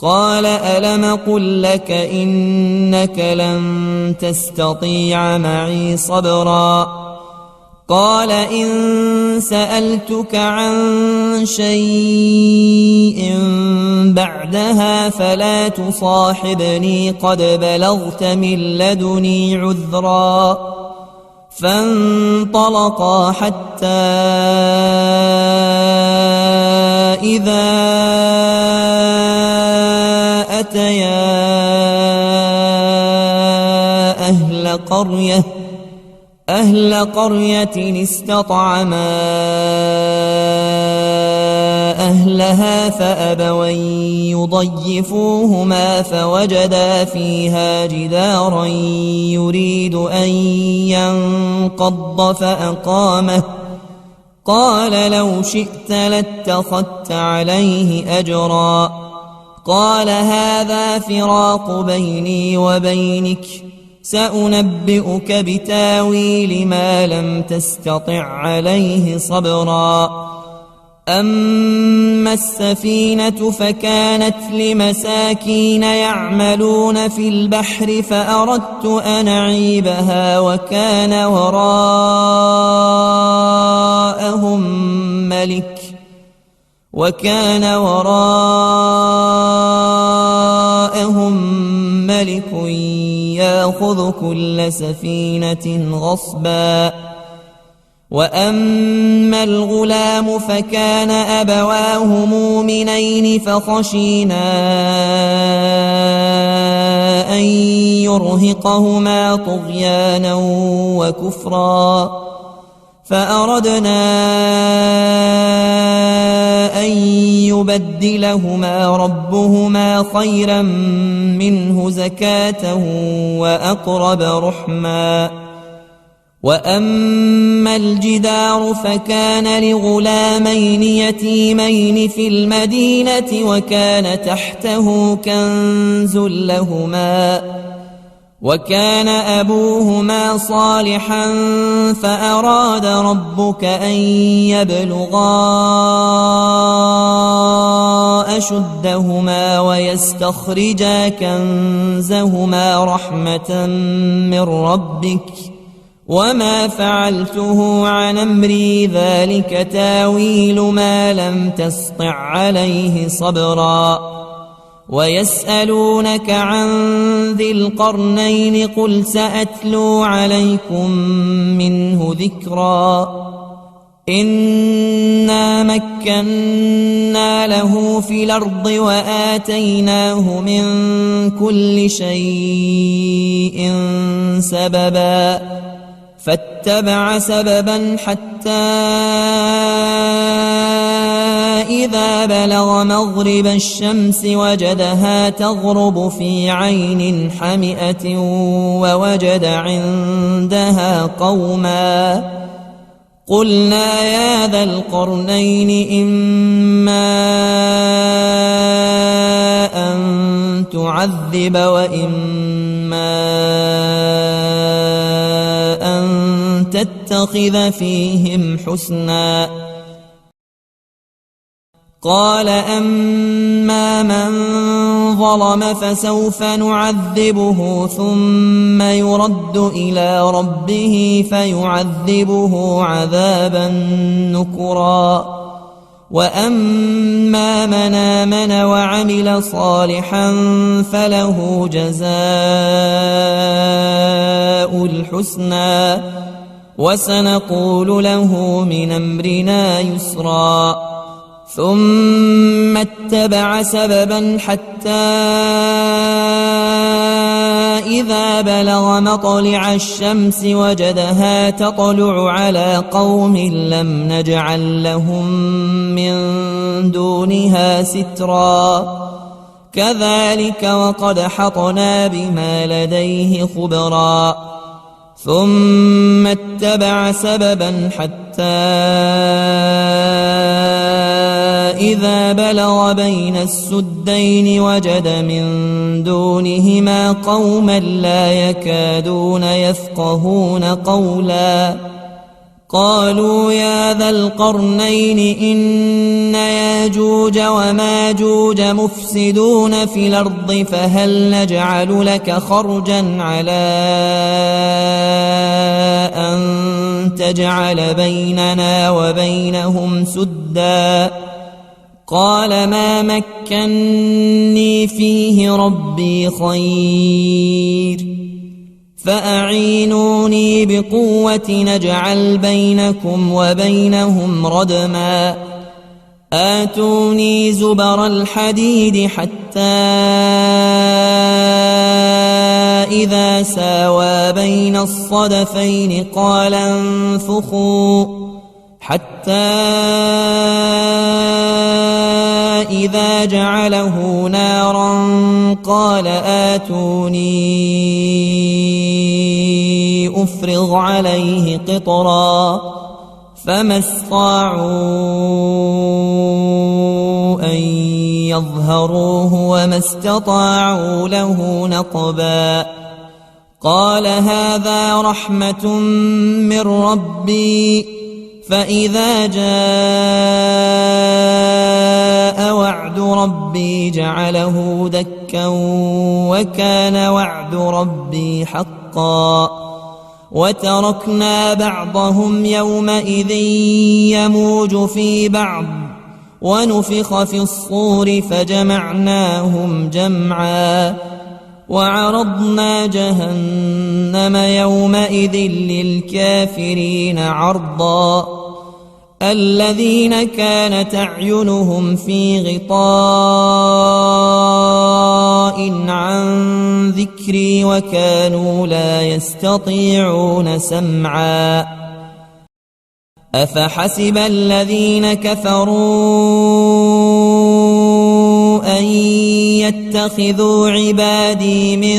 قال ألم قل لك إنك لن تستطيع معي صبرا قال إن سألتك عن شيء بعدها فلا تصاحبني قد بلغت من لدني عذرا فانطلقا حتى إذا أتيا أهل قرية استطعما أهلها فأبوا يضيفوهما فوجدا فيها جدارا يريد أن ينقض فأقامه قال لو شئت لاتخذت عليه أجرا قال هذا فراق بيني وبينك سأنبئك بتاويل ما لم تستطع عليه صبرا أما السفينة فكانت لمساكين يعملون في البحر فأردت أن أعيبها وكان وراءهم ملك يأخذ كل سفينة غصبا وأما الغلام فكان أبواه مؤمنين فخشينا أن يرهقهما طغيانا وكفرا فأردنا أن يبدلهما ربهما خيرا منه زكاة وأقرب رحما وأما الجدار فكان لغلامين يتيمين في المدينة وكان تحته كنز لهما وكان أبوهما صالحا فأراد ربك أن يبلغا أشدهما ويستخرجا كنزهما رحمة من ربك وما فعلته عن أمري ذلك تاويل ما لم تسطع عليه صبرا ويسألونك عن ذي القرنين قل سأتلو عليكم منه ذكرا إنا مكنا له في الأرض وآتيناه من كل شيء سببا فاتبع سببا حتى إذا بلغ مغرب الشمس وجدها تغرب في عين حمئة ووجد عندها قوما قلنا يا ذا القرنين إما أن تعذب وإما أن تتخذ فيهم حسنا قال أما من ظلم فسوف نعذبه ثم يرد إلى ربه فيعذبه عذابا نكرا وأما من آمن وعمل صالحا فله جزاء الحسنى وسنقول له من أمرنا يسرا ثم اتبع سببا حتى إذا بلغ مطلع الشمس وجدها تطلع على قوم لم نجعل لهم من دونها سترا كذلك وقد حطنا بما لديه خبرا ثم اتبع سببا حتى إذا بلغ بين السدين وجد من دونهما قوما لا يكادون يفقهون قولا قالوا يا ذا القرنين إن ياجوج وماجوج مفسدون في الأرض فهل نجعل لك خرجا على أن تجعل بيننا وبينهم سدا قال ما مكني فيه ربي خير فأعينوني بقوة نجعل بينكم وبينهم ردما آتوني زبر الحديد حتى إذا ساوى بين الصدفين قال انفخوا حتى إذا جعله نارا قال آتوني أفرغ عليه قطرا فما استطاعوا أن يظهروه وما استطاعوا له نقبا قال هذا رحمة من ربي فإذا جاء وعد ربي جعله دكا وكان وعد ربي حقا وتركنا بعضهم يومئذ يموج في بعض ونفخ في الصور فجمعناهم جمعا وعرضنا جهنم يومئذ للكافرين عرضا الذين كانت أعينهم في غطاء عن ذكري وكانوا لا يستطيعون سمعا أفحسب الذين كفروا أن يتخذوا عبادي من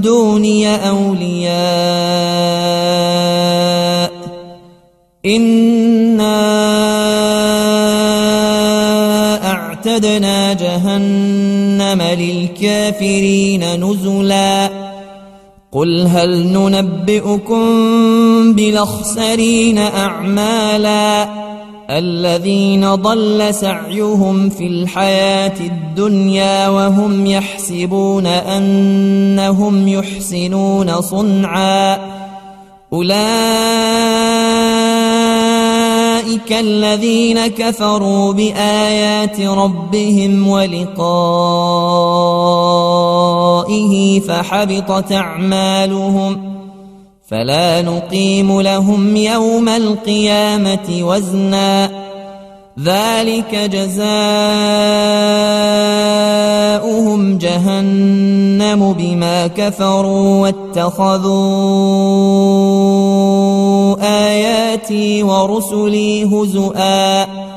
دوني أولياء إنا أعتدنا جهنم للكافرين نزلا قل هل ننبئكم بالأخسرين أعمالا الذين ضل سعيهم في الحياة الدنيا وهم يحسبون أنهم يحسنون صنعا أولئك الذين كفروا بآيات ربهم ولقائه فحبطت أعمالهم فلا نقيم لهم يوم القيامة وزنا ذلك جزاؤهم جهنم بما كفروا واتخذوا آياتي ورسلي هزؤا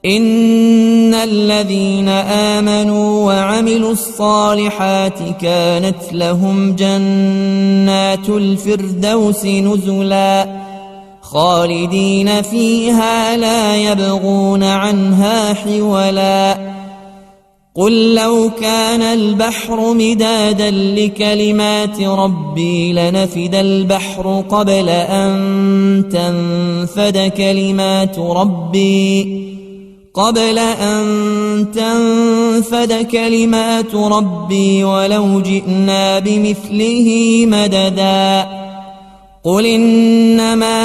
إن الذين آمنوا وعملوا الصالحات كانت لهم جنات الفردوس نزلا خالدين فيها لا يبغون عنها حولا قل لو كان البحر مدادا لكلمات ربي لنفد البحر قبل أن تنفد كلمات ربي ولو جئنا بمثله مددا قل إنما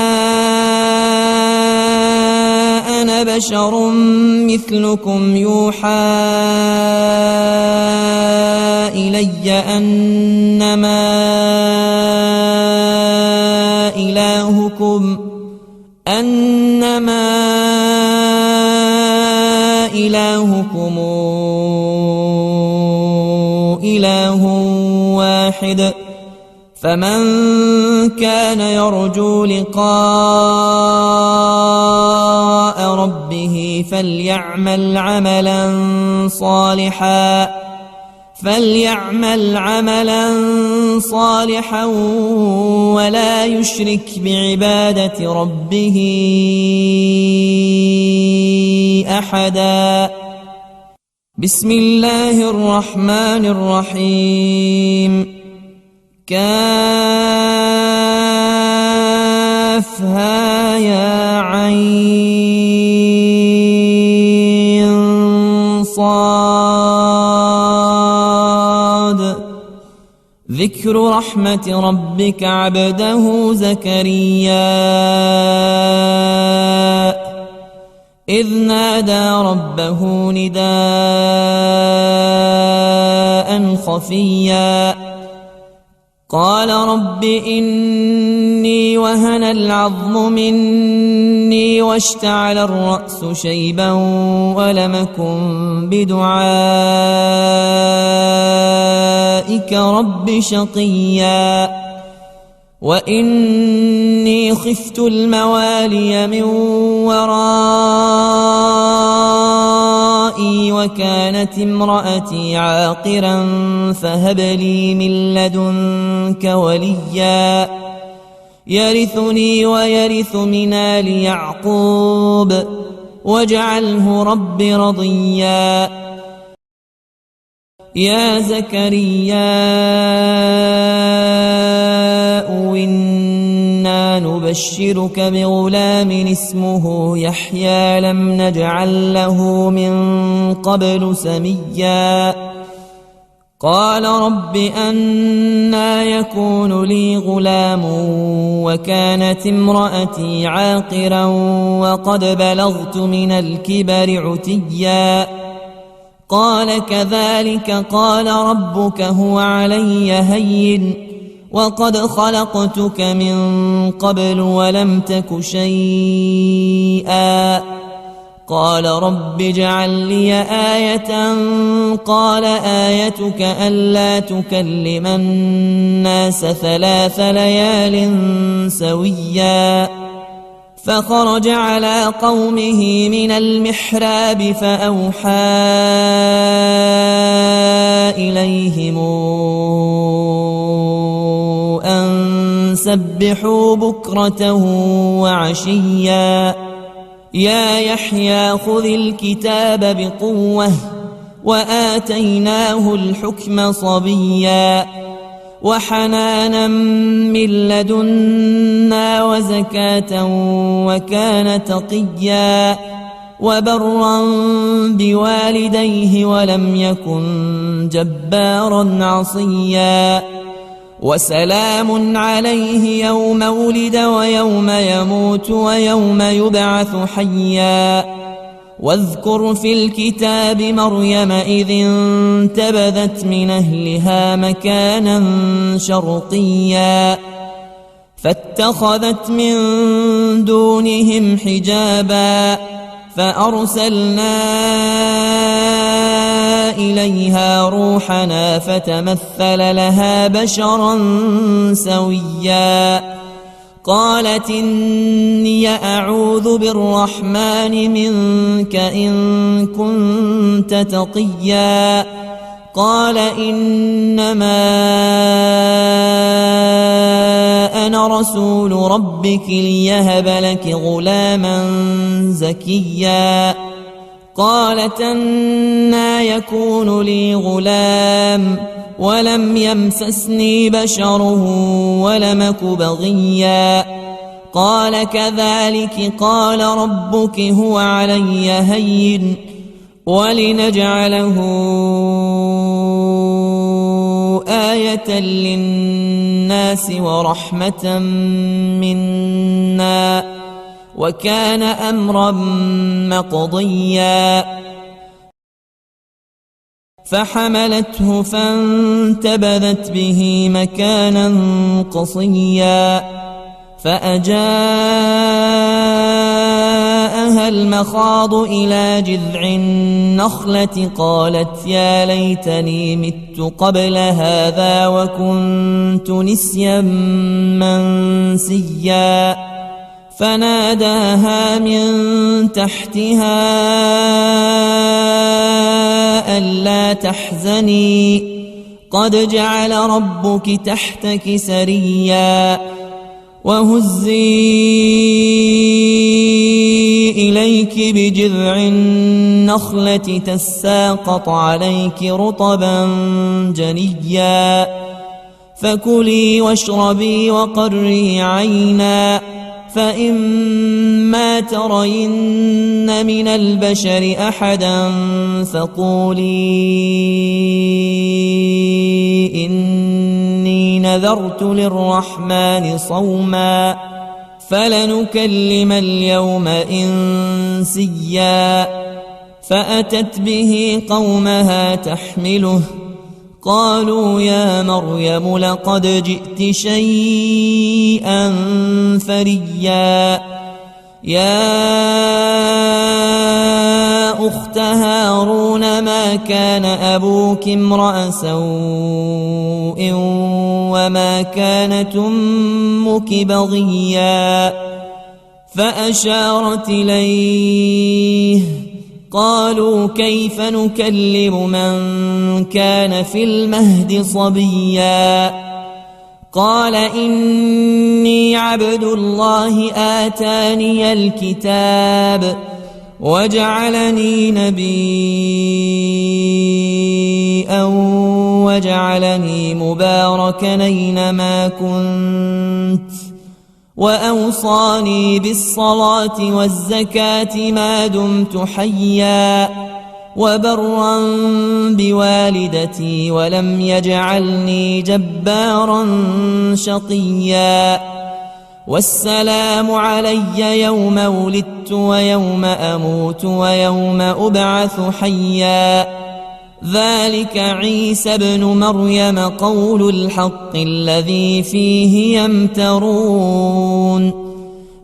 أنا بشر مثلكم يوحى إلي أنما إلهكم إله واحد فمن كان يرجو لقاء ربه فليعمل عملا صالحا ولا يشرك بعبادة ربه أحدا بسم الله الرحمن الرحيم كافها يا عين صاد. ذكر رحمة ربك عبده زكريا إذ نادى ربه نداء خفيا قال رب إني وهن العظم مني واشتعل الرأس شيبا ولم أكن بدعائك رب شقيا وإني خفت الموالي من ورائي وكانت امرأتي عاقرا فهب لي من لدنك وليا يرثني ويرث من آل يعقوب واجعله رب رضيا. يا زكريا إنا نبشرك بغلام اسمه يحيى لم نجعل له من قبل سميا قال رب أنى يكون لي غلام وكانت امرأتي عاقرا وقد بلغت من الكبر عتيا قال كذلك قال ربك هو علي هين وقد خلقتك من قبل ولم تك شيئا قال رب اجعل لي آية قال آيتك ألا تكلم الناس 3 ليال سويا فخرج على قومه من المحراب فأوحى إليهم أن سبحوا بكرة وعشيا يا يحيى خذ الكتاب بقوة وآتيناه الحكم صبيا وحنانا من لدنا وزكاة وكان تقيا وبرا بوالديه ولم يكن جبارا عصيا وسلام عليه يوم ولد ويوم يموت ويوم يبعث حيا واذكر في الكتاب مريم إذ انتبذت من أهلها مكانا شرقيا فاتخذت من دونهم حجابا فأرسلنا إليها روحنا فتمثل لها بشرا سويا قالت إني أعوذ بالرحمن منك إن كنت تقيا قال إنما أنا رسول ربك ليهب لك غلاما زكيا قالت أنى يكون لي غلام ولم يمسسني بشر ولم أك بغيا قال كذلك قال ربك هو علي هين ولنجعله آية للناس ورحمة منا وكان أمرا مقضيا فحملته فانتبذت به مكانا قصيا فأجاءها المخاض إلى جذع النخلة قالت يا ليتني مت قبل هذا وكنت نسيا منسيا فناداها من تحتها ألا تحزني قد جعل ربك تحتك سريا وهزي إليك بجذع النخلة تساقط عليك رطبا جنيا فكلي واشربي وقري عينا فإما ترين من البشر أحدا فقولي إني نذرت للرحمن صوما فلنكلم اليوم إنسيا فأتت به قومها تحمله قالوا يا مريم لقد جئت شيئا فريا يا أخت هارون ما كان أبوك امرأ سوء وما كانت أمك بغيا فأشارت إليه قالوا كيف نكلم من كان في المهد صبيا قال إني عبد الله آتاني الكتاب وجعلني نبيا وجعلني مباركا أينما كنت وأوصاني بالصلاة والزكاة ما دمت حيا وبرا بوالدتي ولم يجعلني جبارا شقيا والسلام علي يوم ولدت ويوم أموت ويوم أبعث حيا ذلك عيسى ابن مريم قول الحق الذي فيه يمترون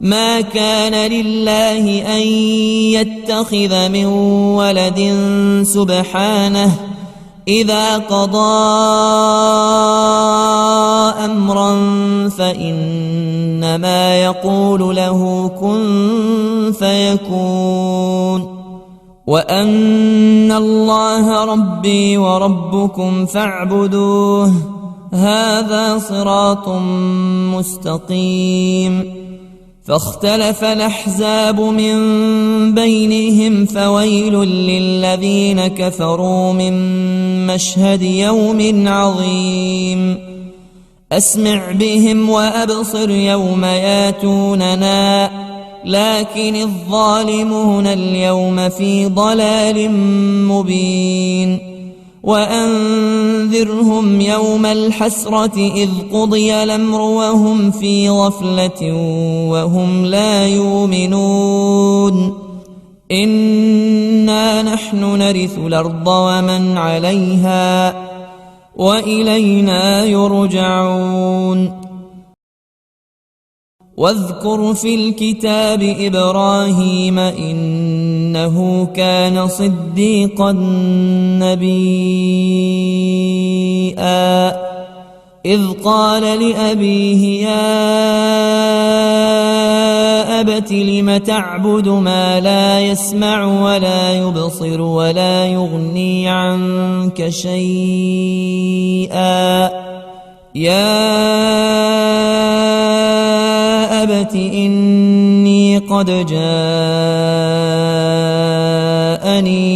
ما كان لله أن يتخذ من ولد سبحانه إذا قضى أمرا فإنما يقول له كن فيكون وأن الله ربي وربكم فاعبدوه هذا صراط مستقيم فاختلف الأحزاب من بينهم فويل للذين كفروا من مشهد يوم عظيم أسمع بهم وأبصر يوم ياتوننا لكن الظالمون اليوم في ضلال مبين وأنذرهم يوم الحسرة إذ قضي الأمر وهم في غفلة وهم لا يؤمنون إنا نحن نرث الأرض ومن عليها وإلينا يرجعون واذكر في الكتاب إبراهيم إنه كان صديقا نبيا إذ قال لأبيه يا أبت لم تعبد ما لا يسمع ولا يبصر ولا يغني عنك شيئا يا أبت إني قد جاءني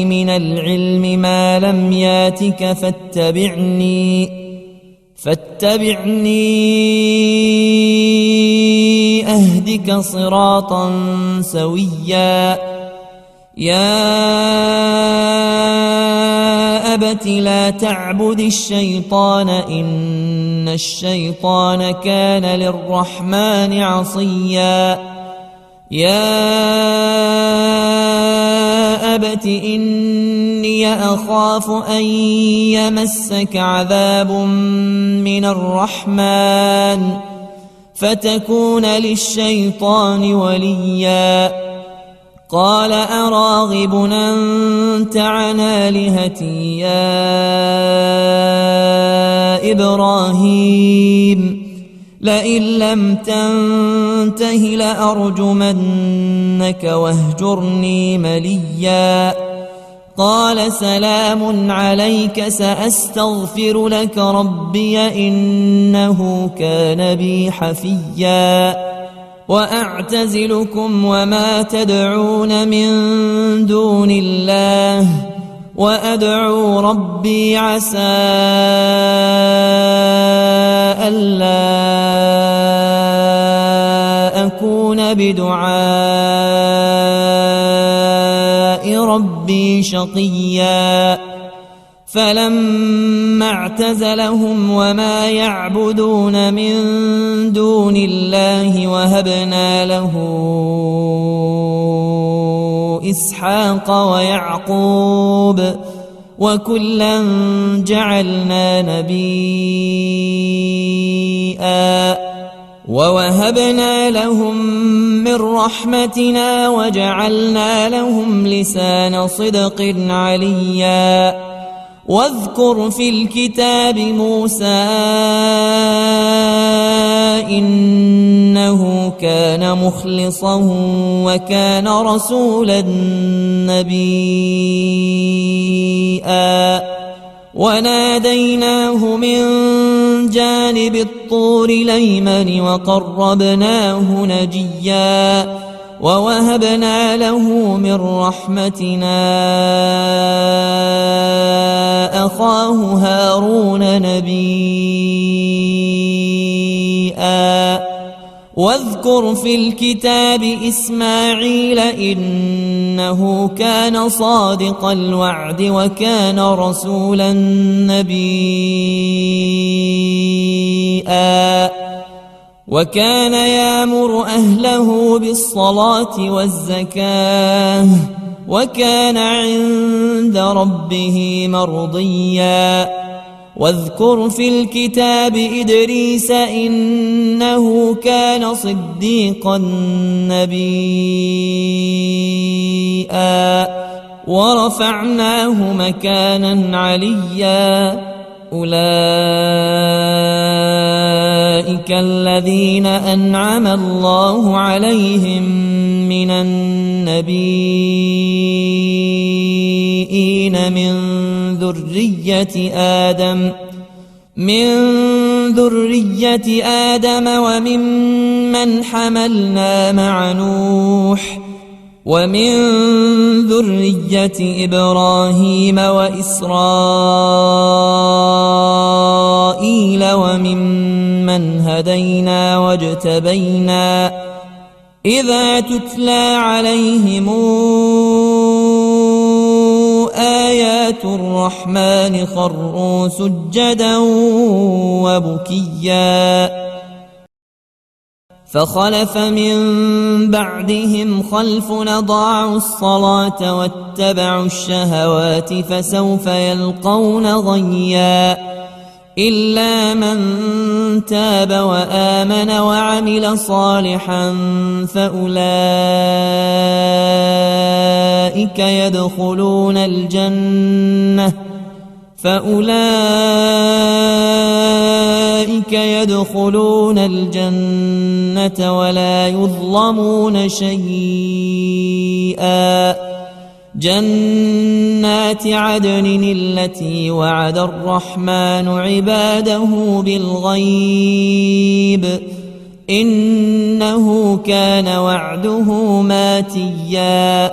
من العلم ما لم ياتك فاتبعني أهدك صراطا سويا يا أبت لا تعبد الشيطان إن الشيطان كان للرحمن عصيا يا أبت إني أخاف أن يمسك عذاب من الرحمن فتكون للشيطان وليا قال أراغب أنت عن آلهتي يا إبراهيم لئن لم تنته لأرجمنك واهجرني مليا قال سلام عليك سأستغفر لك ربي إنه كان بي حفيا وأعتزلكم وما تدعون من دون الله وأدعو ربي عسى ألا أكون بدعاء ربي شقيا فلما اعتزلهم وما يعبدون من دون الله وهبنا له إسحاق ويعقوب وكلا جعلنا نبيا ووهبنا لهم من رحمتنا وجعلنا لهم لسان صدق عليا واذكر في الكتاب موسى إنه كان مخلصا وكان رسولا نبيا وناديناه من جانب الطور الأيمن وقربناه نجيا ووهبنا له من رحمتنا أخاه هارون نبيا واذكر في الكتاب إسماعيل إنه كان صادق الوعد وكان رسولا نبيا وكان يأمر أهله بالصلاة والزكاة وكان عند ربه مرضيا واذكر في الكتاب إدريس إنه كان صديقا نبيا ورفعناه مكانا عليا أولئك الذين أنعم الله عليهم من النبيين من ذرية آدم وممن حملنا مع نوح ومن ذرية إبراهيم وإسرائيل وممن هدينا واجتبينا إذا تتلى عليهم آيات الرحمن خروا سجدا وبكيا فخلف من بعدهم خلف أضاعوا الصلاة واتبعوا الشهوات فسوف يلقون غيا إلا من تاب وآمن وعمل صالحا فأولئك يدخلون الجنة ولا يظلمون شيئا جنات عدن التي وعد الرحمن عباده بالغيب إنه كان وعده ماتيا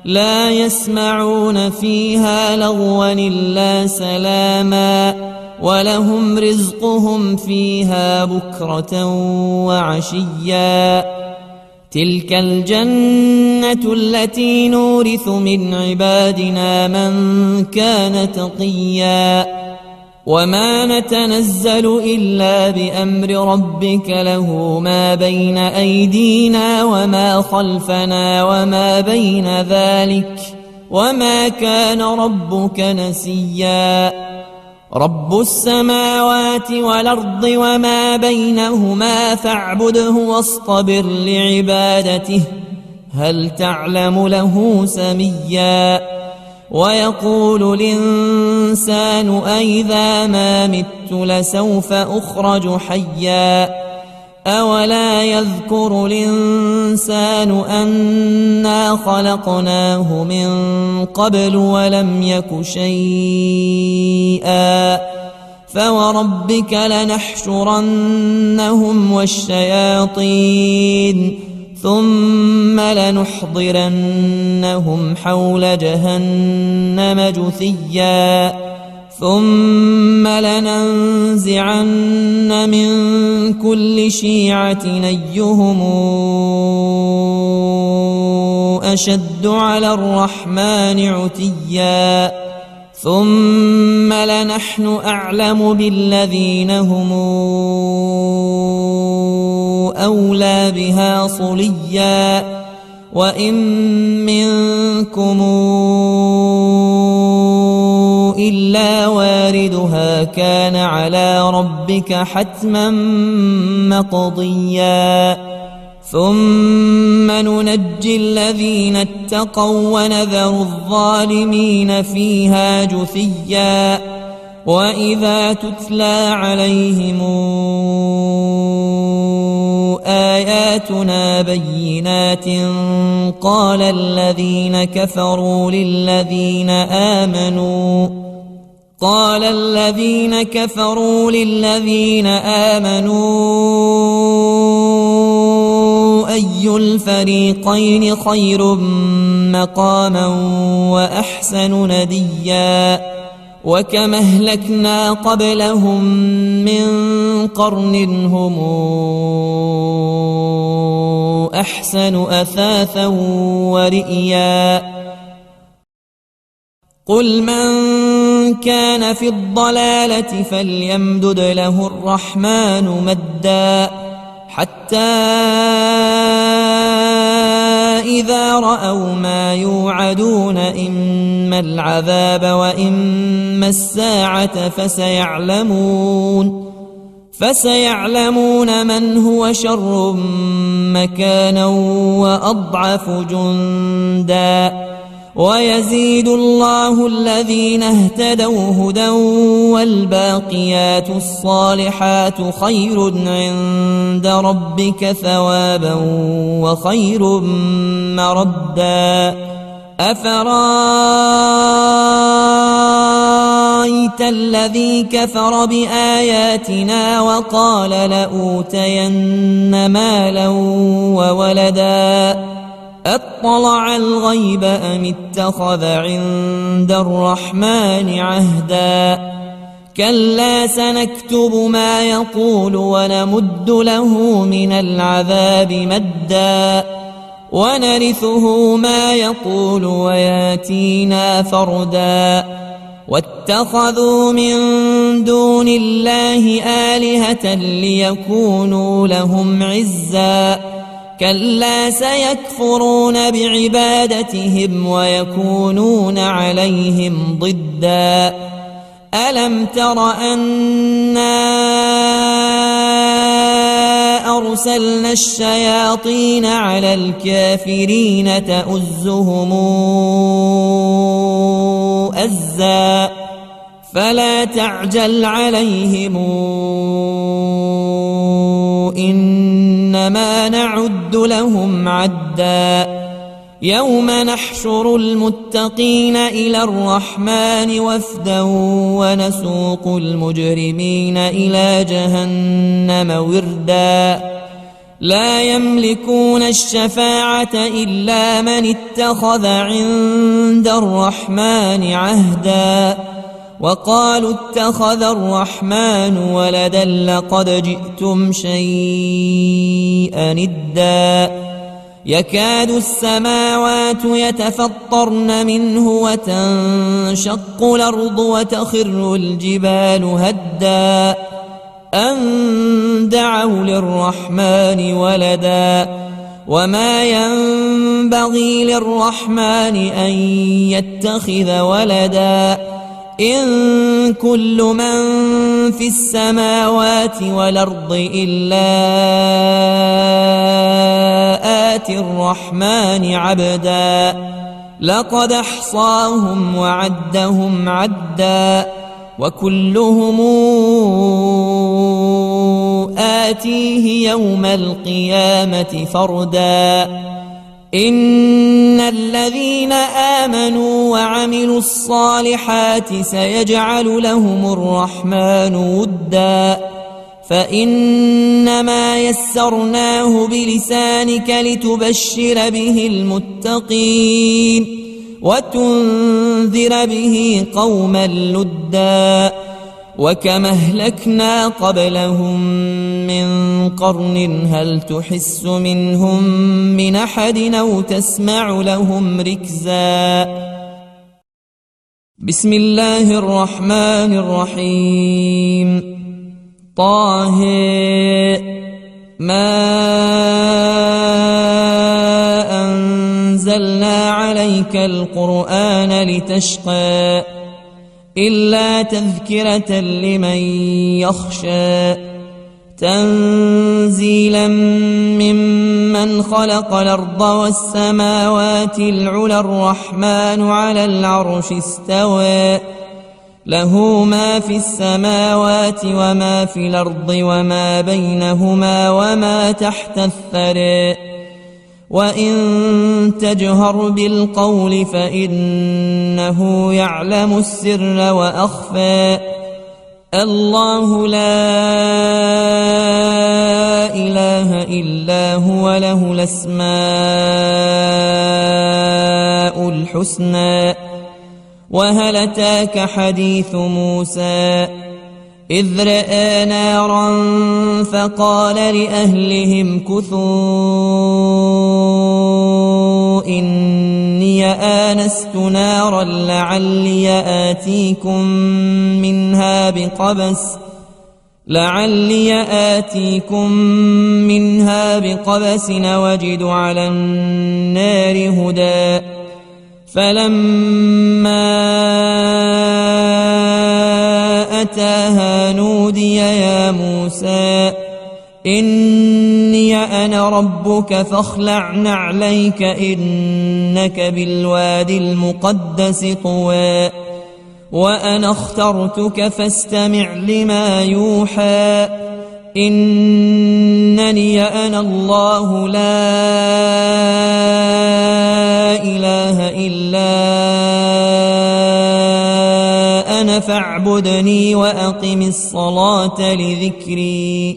لا يسمعون فيها لغوا إلا سلاما ولهم رزقهم فيها بكرة وعشيا تلك الجنة التي نورث من عبادنا من كان تقيا وما نتنزل إلا بأمر ربك له ما بين أيدينا وما خلفنا وما بين ذلك وما كان ربك نسيا رب السماوات والأرض وما بينهما فاعبده واصطبر لعبادته هل تعلم له سميا ويقول الإنسان أإذا ما مت لسوف أخرج حيا أولا يذكر الإنسان أنا خلقناه من قبل ولم يك شيئا فوربك لنحشرنهم والشياطين ثم لنحضرنهم حول جهنم جثيا ثم لننزعن من كل كل شيعة أيهم أشد على الرحمن عتيا ثم لنحن أعلم بالذين هم أولى بها صليا وإن منكم إلا واردها كان على ربك حتما مقضيا ثم ننجي الذين اتقوا ونذر الظالمين فيها جثيا وإذا تتلى عليهم آياتنا بينات قال الذين كفروا للذين آمنوا أي الفريقين خير مقاما وأحسن نديا وكم أهلكنا قبلهم من قرن هم أحسن أثاثا ورئيا قل من كان في الضلالة فليمدد له الرحمن مدا حتى إذا رأوا ما يوعدون إما العذاب وإما الساعة فسيعلمون من هو شر مكانا وأضعف جندا ويزيد الله الذين اهتدوا هدى والباقيات الصالحات خير عند ربك ثوابا وخير مردا أفرأيت الذي كفر بآياتنا وقال لأوتين مالا وولدا أطلع الغيب أم اتخذ عند الرحمن عهدا كلا سنكتب ما يقول ونمد له من العذاب مدا ونرثه ما يقول وياتينا فردا واتخذوا من دون الله آلهة ليكونوا لهم عزا كلا سيكفرون بعبادتهم ويكونون عليهم ضدا ألم تر أنا أرسلنا الشياطين على الكافرين تؤزهم أزا فلا تعجل عليهم إنما نعد لهم عدا يوم نحشر المتقين إلى الرحمن وفدا ونسوق المجرمين إلى جهنم وردا لا يملكون الشفاعة إلا من اتخذ عند الرحمن عهدا وقالوا اتخذ الرحمن ولدا لقد جئتم شيئا إدا يكاد السماوات يتفطرن منه وتنشق الأرض وتخر الجبال هدا أن دعوا للرحمن ولدا وما ينبغي للرحمن أن يتخذ ولدا إن كل من في السماوات والأرض إلا آتي الرحمن عبدا لقد أحصاهم وعدهم عدا وكلهم آتيه يوم القيامة فردا إن الذين آمنوا وعملوا الصالحات سيجعل لهم الرحمن ودا فإنما يسرناه بلسانك لتبشر به المتقين وتنذر به قوما لدا وكم أهلكنا قبلهم من قرن هل تحس منهم من أحد أو تسمع لهم ركزا. بسم الله الرحمن الرحيم. طه ما أنزلنا عليك القرآن لتشقى إلا تذكرة لمن يخشى تنزيلا ممن خلق الأرض والسماوات العلى الرحمن على العرش استوى له ما في السماوات وما في الأرض وما بينهما وما تحت الثرى وإن تجهر بالقول فإنه يعلم السر وأخفى الله لا إله إلا هو له الأسماء الحسنى. وهل أتاك حديث موسى إذ رأى نارا فقال لأهلهم كثوا إني آنست نارا لعلي آتيكم منها بقبس وجد على النار هدى. فلما أتاها نودي يا موسى إني أنا ربك فاخلع نعليك إنك بالوادي المقدس طوى وأنا اخترتك فاستمع لما يوحى إنني أنا الله لا إله إلا أنا فاعبدني وأقم الصلاة لذكري.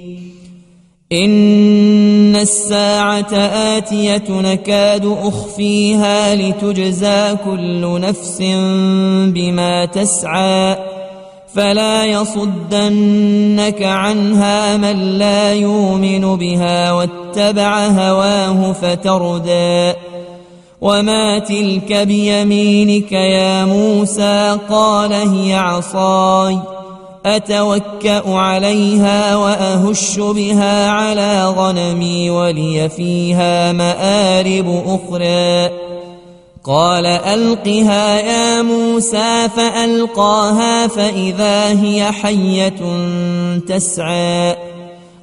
إن الساعة آتية نكاد أخفيها لتجزى كل نفس بما تسعى فلا يصدنك عنها من لا يؤمن بها واتبع هواه فتردى. وما تلك بيمينك يا موسى قال هي عصاي أتوكأ عليها وأهش بها على غنمي ولي فيها مآرب أخرى. قال ألقها يا موسى فألقاها فإذا هي حية تسعى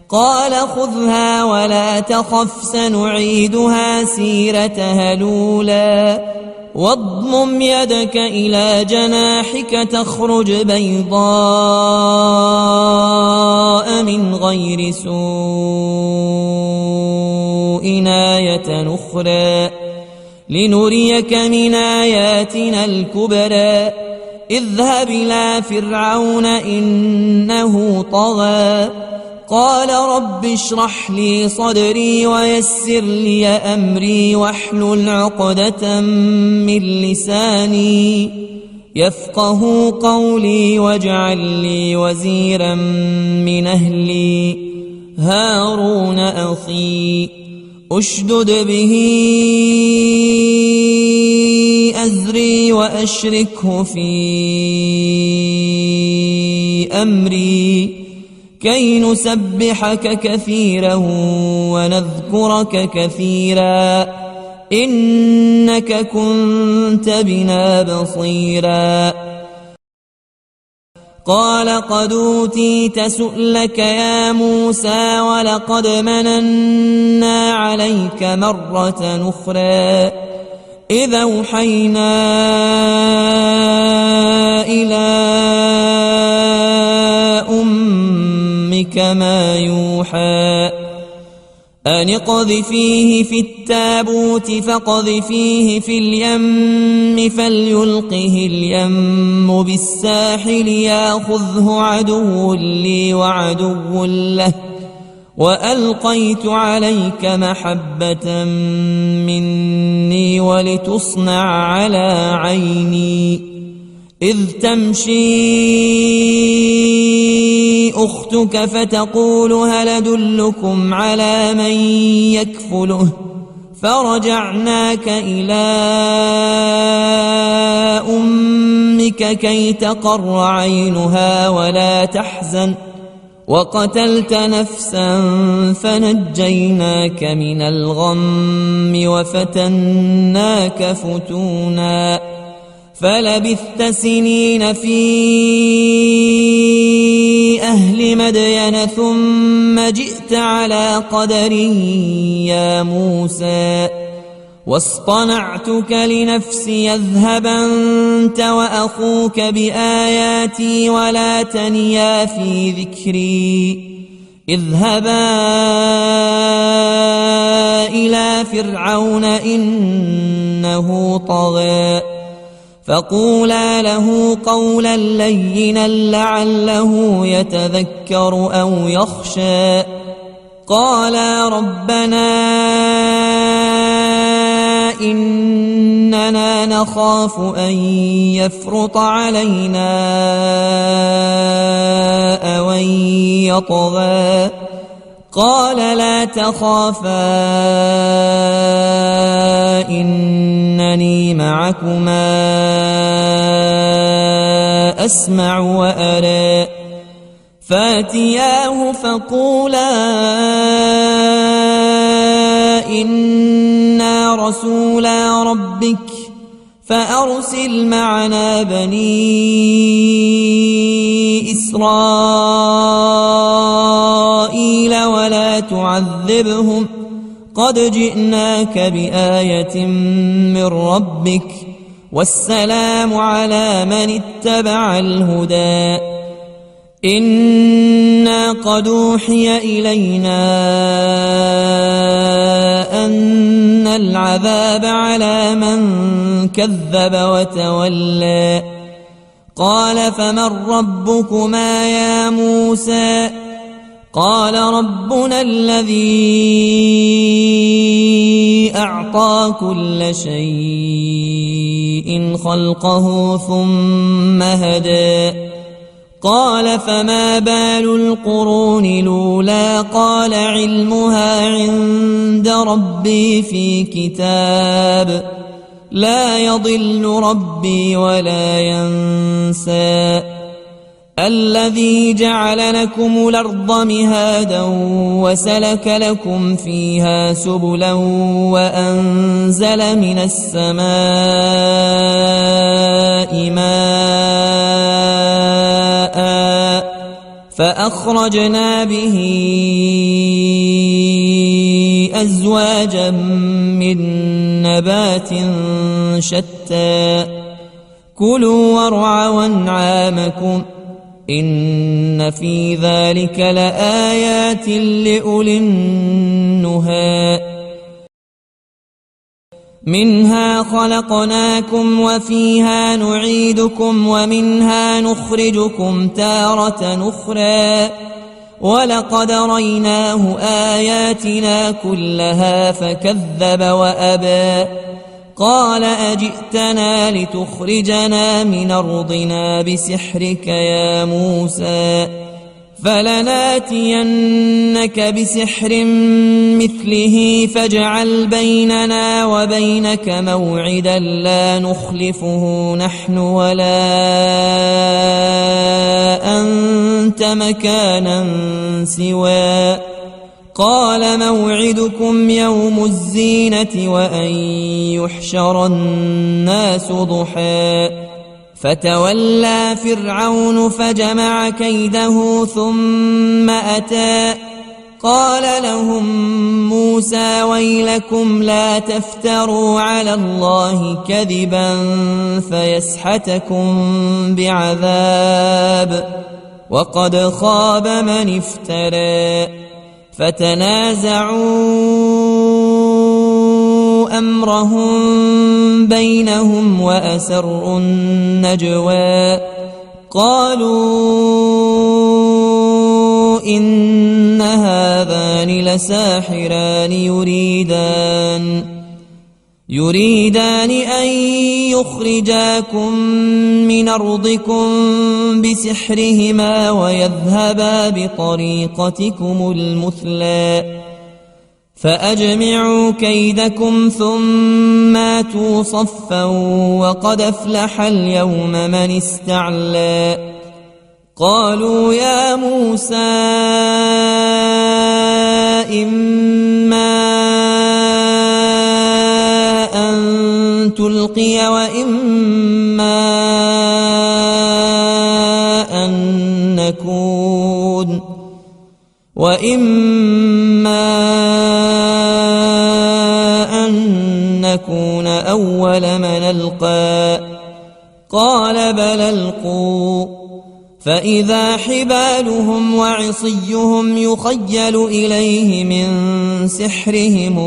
قال خذها ولا تخف سنعيدها سيرتها الأولى واضمم يدك إلى جناحك تخرج بيضاء من غير سوء آية أخرى لنريك من آياتنا الكبرى اذهب إلى فرعون إنه طغى قال رب اشرح لي صدري ويسر لي أمري واحلل عقدة من لساني يفقه قولي واجعل لي وزيرا من أهلي هارون أخي أشدد به أزري وأشركه في أمري كي نسبحك كثيرا ونذكرك كثيرا إنك كنت بنا بصيرا. قال قد أوتيت سؤلك يا موسى ولقد مننا عليك مرة أخرى إذ أوحينا إلى أمك ما يوحى أن اقذفيه في التابوت فاقذفيه في اليم فليلقه اليم بالساحل ياخذه عدو لي وعدو له وألقيت عليك محبة مني ولتصنع على عيني إذ تمشي أختك فتقول هل أدلكم على من يكفله فرجعناك إلى أمك كي تقر عينها ولا تحزن وقتلت نفسا فنجيناك من الغم وفتناك فتونا فلبثت سنين في أهل مدين ثم جئت على قدر يا موسى واصطنعتك لنفسي اذهب أنت وأخوك بآياتي ولا تنيا في ذكري اذهبا إلى فرعون إنه طغى فقولا له قولا لينا لعله يتذكر أو يخشى قالا ربنا إننا نخاف أن يفرط علينا أو أن يطغى قال لا تخافا إنني معكما أسمع وأرى فاتياه فقولا إنا رسولا ربك فأرسل معنا بني إسرائيل ولا تعذبهم قد جئناك بآية من ربك والسلام على من اتبع الهدى إنا قد أوحي إلينا أن العذاب على من كذب وتولى قال فمن ربكما يا موسى قال ربنا الذي أعطى كل شيء خلقه ثم هدى قال فما بال القرون الأولى قال علمها عند ربي في كتاب لا يضل ربي ولا ينسى الذي جعل لكم الأرض مهادا وسلك لكم فيها سبلا وأنزل من السماء ماء فأخرجنا به أزواجا من نبات شتى كلوا وارعوا أنعامكم إن في ذلك لآيات لأولي النهى منها خلقناكم وفيها نعيدكم ومنها نخرجكم تارة أخرى ولقد ريناه آياتنا كلها فكذب وأبى قال أجئتنا لتخرجنا من أرضنا بسحرك يا موسى فلناتينك بسحر مثله فاجعل بيننا وبينك موعدا لا نخلفه نحن ولا أنت مكانا سوى قال موعدكم يوم الزينة وأن يحشر الناس ضحى فتولى فرعون فجمع كيده ثم أتى قال لهم موسى ويلكم لا تفتروا على الله كذبا فيسحتكم بعذاب وقد خاب من افترى فتنازعوا أمرهم بينهم وأسروا النجوى قالوا إن هذان لساحران يريدان أن يخرجاكم من أرضكم بسحرهما ويذهبا بطريقتكم المثلى فأجمعوا كيدكم ثم آتوا صفا وقد أفلح اليوم من استعلى قالوا يا موسى إما أن تلقي وإما أن نكون أول من ألقى قال بل ألقوا فإذا حبالهم وعصيهم يخيل إليه من سحرهم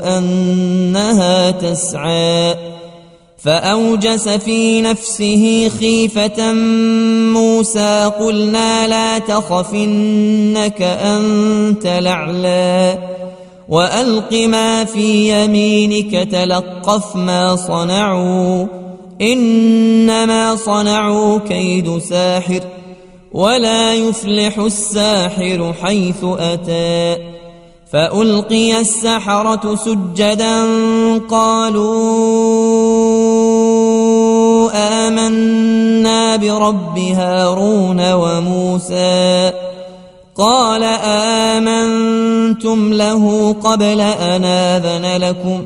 أنها تسعى فأوجس في نفسه خيفة موسى قلنا لا تخف إنك أنت الأعلى وألق ما في يمينك تلقف ما صنعوا إنما صنعوا كيد ساحر ولا يفلح الساحر حيث أتى فألقي السحرة سجدا قالوا آمنا برب هارون وموسى قال آمنتم له قبل أن آذن لكم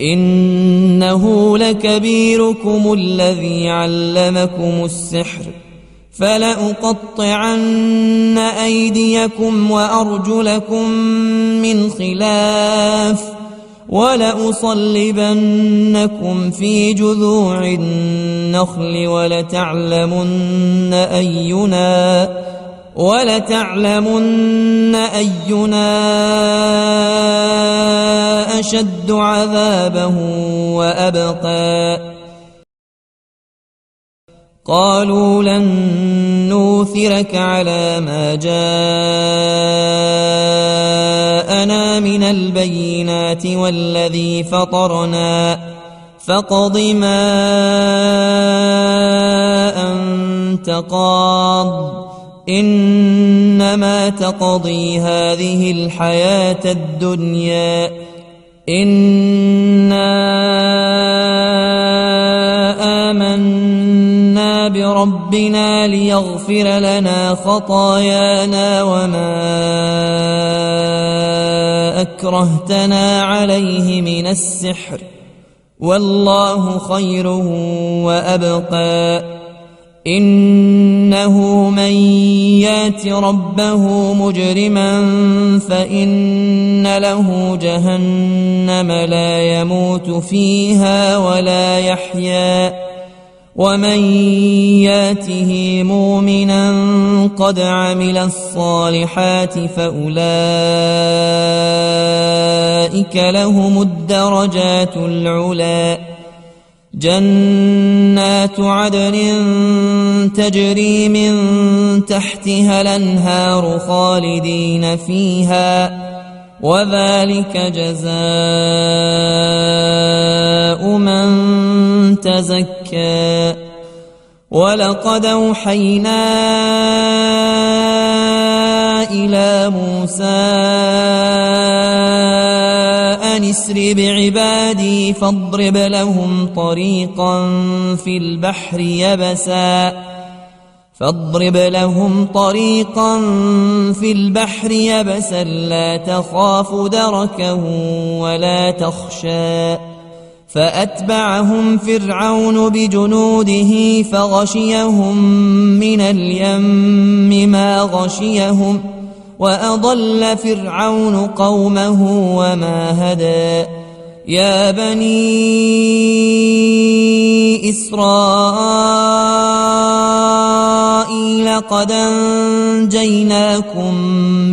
إنه لكبيركم الذي علمكم السحر فلأقطعن أيديكم وأرجلكم من خلاف ولأصلبنكم في جذوع النخل ولتعلمن أينا أشد عذابا وأبقى قالوا لن نوثرك على ما جاءنا من البينات والذي فطرنا فاقض ما أنت قاض إنما تقضي هذه الحياة الدنيا إنا آمنا بربنا ليغفر لنا خطايانا وما أكرهتنا عليه من السحر والله خير وأبقى إنه من يات ربه مجرما فإن له جهنم لا يموت فيها ولا يحيا ومن ياته مؤمنا قد عمل الصالحات فأولئك لهم الدرجات العلى جنات عدن تجري من تحتها الأنهار خالدين فيها وذلك جزاء من تزكى ولقد أوحينا إلى موسى أن اسر بعبادي فاضرب لهم طريقا في البحر يبسا لا تخاف دركا ولا تخشى فأتبعهم فرعون بجنوده فغشيهم من اليم ما غشيهم وأضل فرعون قومه وما هدى يا بني إسرائيل قد أنجيناكم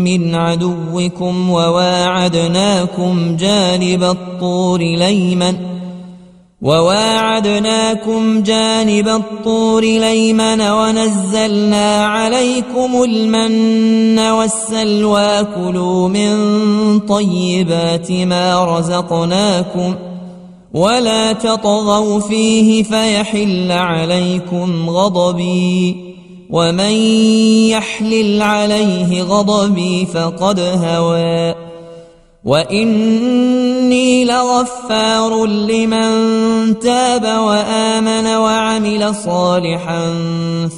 من عدوكم وواعدناكم جانب الطور الأيمن وواعدناكم جانب الطور الأيمن ونزلنا عليكم المن والسلوى كلوا من طيبات ما رزقناكم ولا تطغوا فيه فيحل عليكم غضبي ومن يحلل عليه غضبي فقد هوى وإني لغفار لمن تاب وآمن وعمل صالحا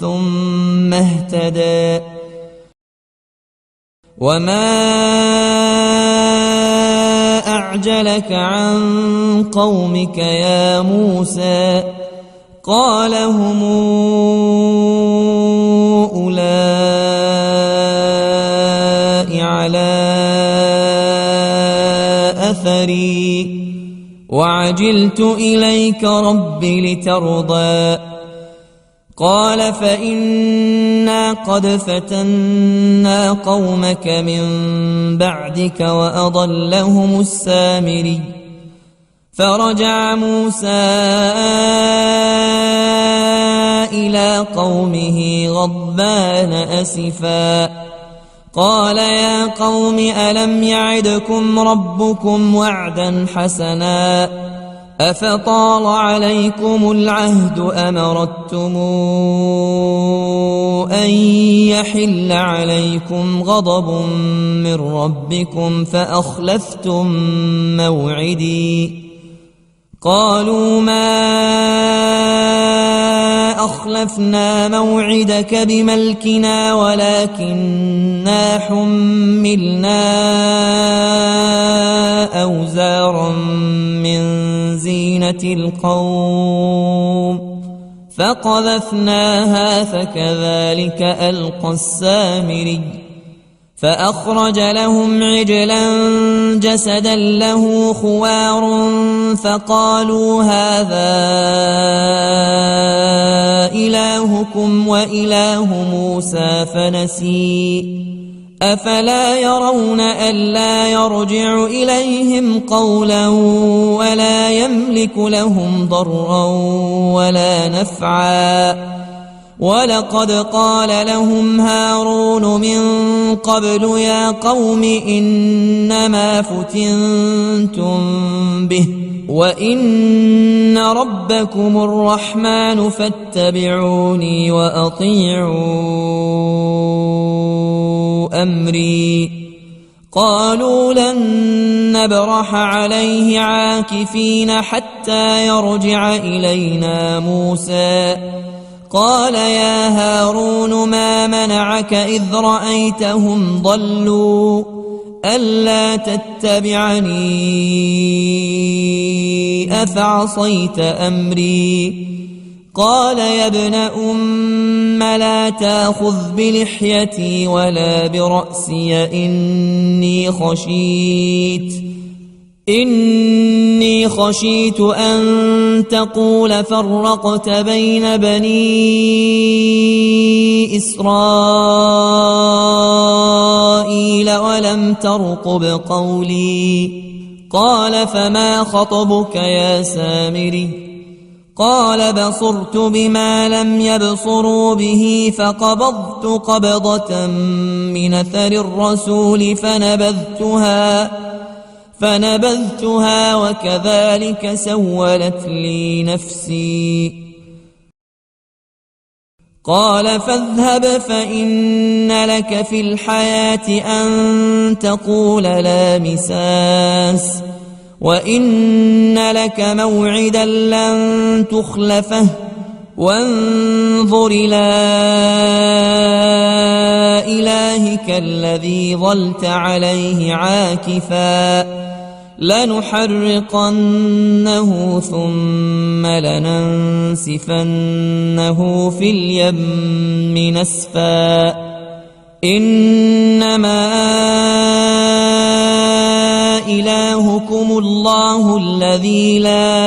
ثم اهتدى وما أعجلك عن قومك يا موسى قال هم أولئك على أثري وعجلت إليك رب لترضى قال فإنا قد فتنا قومك من بعدك وأضلهم السامري فرجع موسى إلى قومه غضبان أسفا قال يا قوم ألم يعدكم ربكم وعدا حسنا أفطال عليكم العهد أم أردتم أن يحل عليكم غضب من ربكم فأخلفتم موعدي قالوا ما أخلفنا موعدك بملكنا ولكننا حملنا أوزارا من زينة القوم فقذفناها فكذلك ألقى السامري فأخرج لهم عجلا جسدا له خوار فقالوا هذا إلهكم وإله موسى فنسي أفلا يرون ألا يرجع إليهم قولا ولا يملك لهم ضرا ولا نفعا ولقد قال لهم هارون من قبل يا قوم إنما فتنتم به وإن ربكم الرحمن فاتبعوني وأطيعوا أمري قالوا لن نبرح عليه عاكفين حتى يرجع إلينا موسى قال يا هارون ما منعك إذ رأيتهم ضلوا ألا تتبعني أفعصيت أمري قال يا ابن أم لا تأخذ بلحيتي ولا برأسي إني خشيت أن تقول فرقت بين بني إسرائيل ولم ترقب قولي قال فما خطبك يا سامري قال بصرت بما لم يبصروا به فقبضت قبضة من أثر الرسول فنبذتها وكذلك سولت لي نفسي قال فاذهب فإن لك في الحياة أن تقول لا مساس وإن لك موعدا لن تخلفه وانظر إلى إلهك الذي ظلت عليه عاكفا لنحرقنه ثم لننسفنه في اليم نسفا إنما إلهكم الله الذي لا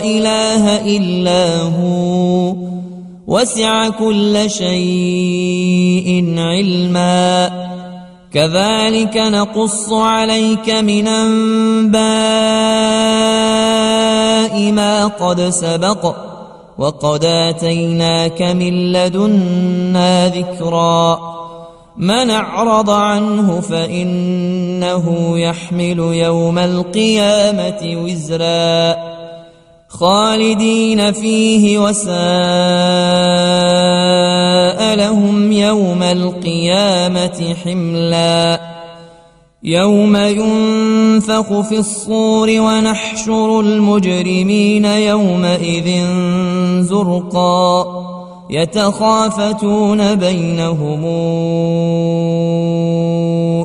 إله إلا هو وسع كل شيء علما كذلك نقص عليك من أنباء السماء ما قد سبق وقد آتيناك من لدنا ذكرا من أعرض عنه فإنه يحمل يوم القيامة وزرا خالدين فيه وساء لهم يوم القيامة حملا يوم ينفخ في الصور ونحشر المجرمين يومئذ زرقا يتخافتون بينهم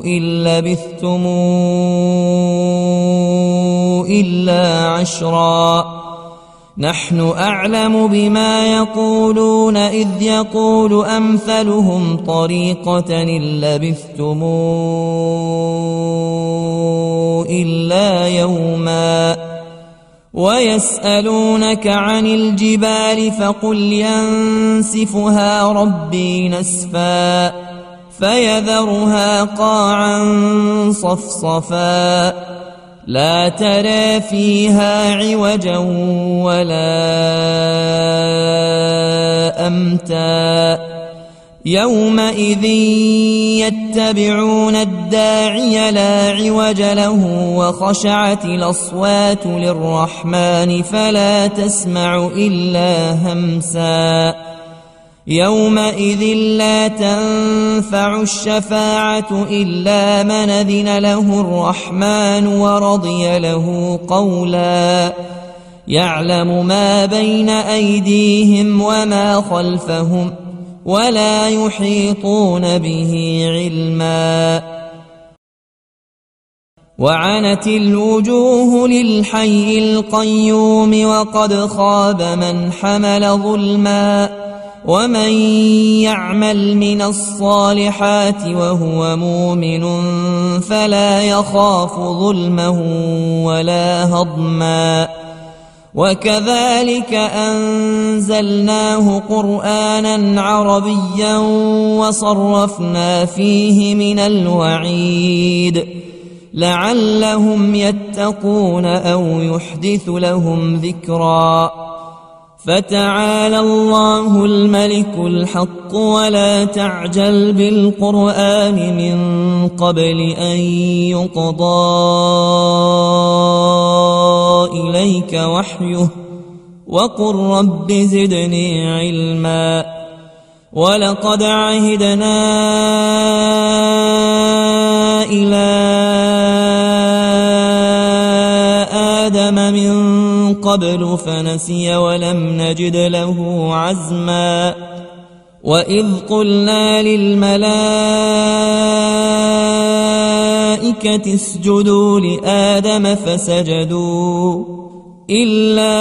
إن لبثتم إلا عشرا نحن أعلم بما يقولون إذ يقول أمثلهم طريقة إن لبثتم إلا يوما ويسألونك عن الجبال فقل ينسفها ربي نسفا فيذرها قاعا صفصفا لا ترى فيها عوجا ولا أمتا يومئذ يتبعون الداعي لا عوج له وخشعت الأصوات للرحمن فلا تسمع إلا همسا يومئذ لا تنفع الشفاعة إلا من أذن له الرحمن ورضي له قولا يعلم ما بين أيديهم وما خلفهم ولا يحيطون به علما وعنت الوجوه للحي القيوم وقد خاب من حمل ظلما ومن يعمل من الصالحات وهو مؤمن فلا يخاف ظلما ولا هضما وكذلك أنزلناه قرآنا عربيا وصرفنا فيه من الوعيد لعلهم يتقون أو يحدث لهم ذكرا فتعالى الله الملك الحق ولا تعجل بالقرآن من قبل أن يقضى إليك وحيه وقل رب زدني علما ولقد عهدنا إلى آدم من قبل فنسي ولم نجد له عزما وإذ قلنا للملائكة اسجدوا لآدم فسجدوا إلا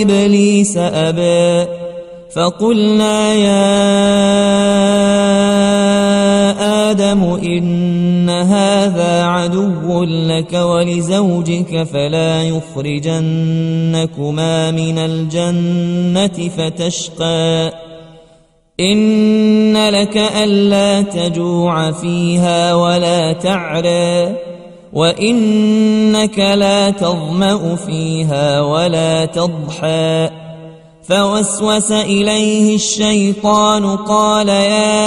إبليس أبى فقلنا يا آدم إن هذا عدو لك ولزوجك فلا يخرجنكما من الجنة فتشقى إن لك ألا تجوع فيها ولا تعرى وإنك لا تظمأ فيها ولا تضحى فوسوس إليه الشيطان قال يا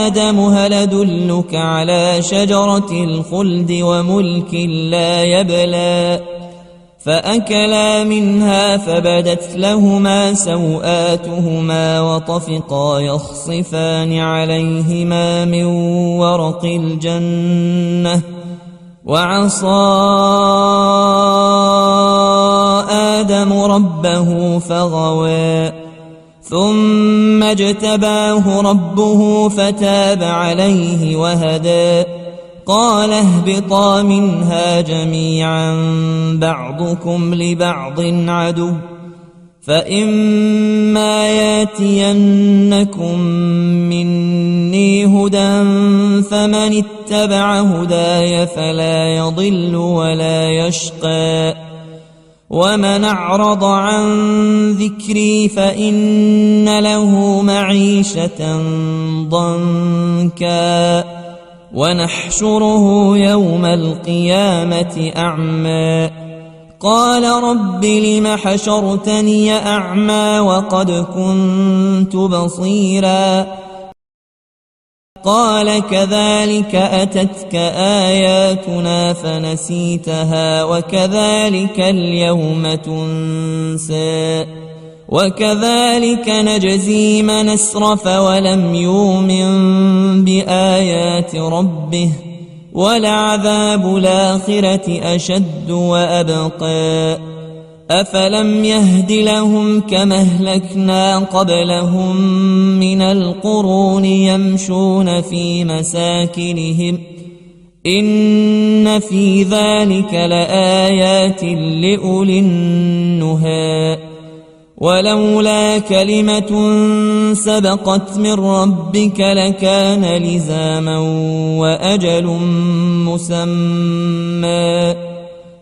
آدم هل أدلك على شجرة الخلد وملك لا يبلى فأكلا منها فبدت لهما سوآتهما وطفقا يخصفان عليهما من ورق الجنة وعصى آدم ربه فغوى ثم اجتباه ربه فتاب عليه وهدى قال اهبطا منها جميعا بعضكم لبعض عدو فإما ياتينكم مني هدى فمن اتبع هداي فلا يضل ولا يشقى ومن أعرض عن ذكري فإن له معيشة ضنكا ونحشره يوم القيامة أعمى قال رب لم حشرتني أعمى وقد كنت بصيرا قال كذلك أتتك آياتنا فنسيتها وكذلك اليوم تنسى وكذلك نجزي من أسرف ولم يؤمن بآيات ربه ولعذاب الآخرة أشد وأبقى أفلم يهد لهم كما أهلكنا قبلهم من القرون يمشون في مساكنهم إن في ذلك لآيات لأولي النهى ولولا كلمة سبقت من ربك لكان لزاما وأجل مسمى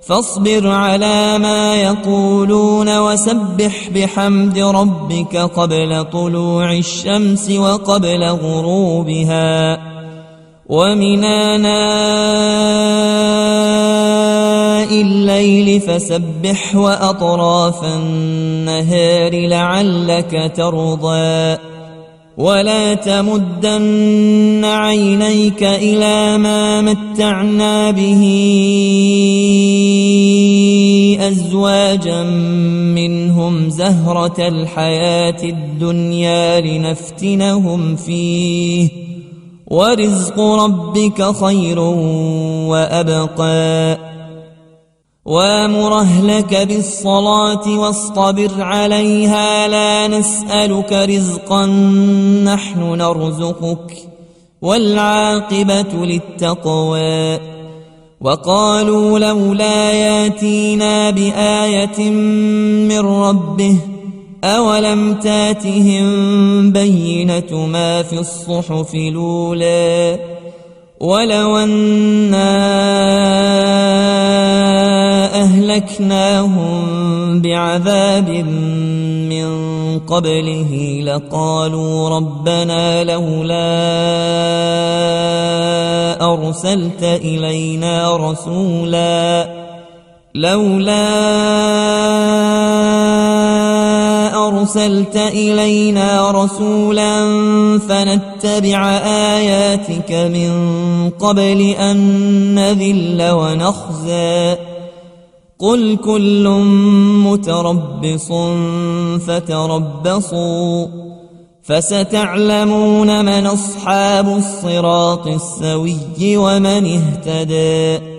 فاصبر على ما يقولون وسبح بحمد ربك قبل طلوع الشمس وقبل غروبها ومن آناء الليل فسبح وأطراف النهار لعلك ترضى ولا تمدن عينيك إلى ما متعنا به أزواجا منهم زهرة الحياة الدنيا لنفتنهم فيه ورزق ربك خير وأبقى وامر أهلك بالصلاة واصطبر عليها لا نسألك رزقا نحن نرزقك والعاقبة للتقوى وقالوا لولا ياتينا بآية من ربه أولم تاتهم بينة ما في الصحف الأولى ولو أنا أهلكناهم بعذاب من قبله لقالوا ربنا لولا أرسلت إلينا رسولا فنتبع آياتك من قبل أن نذل ونخزى قل كل متربص فتربصوا فستعلمون من أصحاب الصراط السوي ومن اهتدى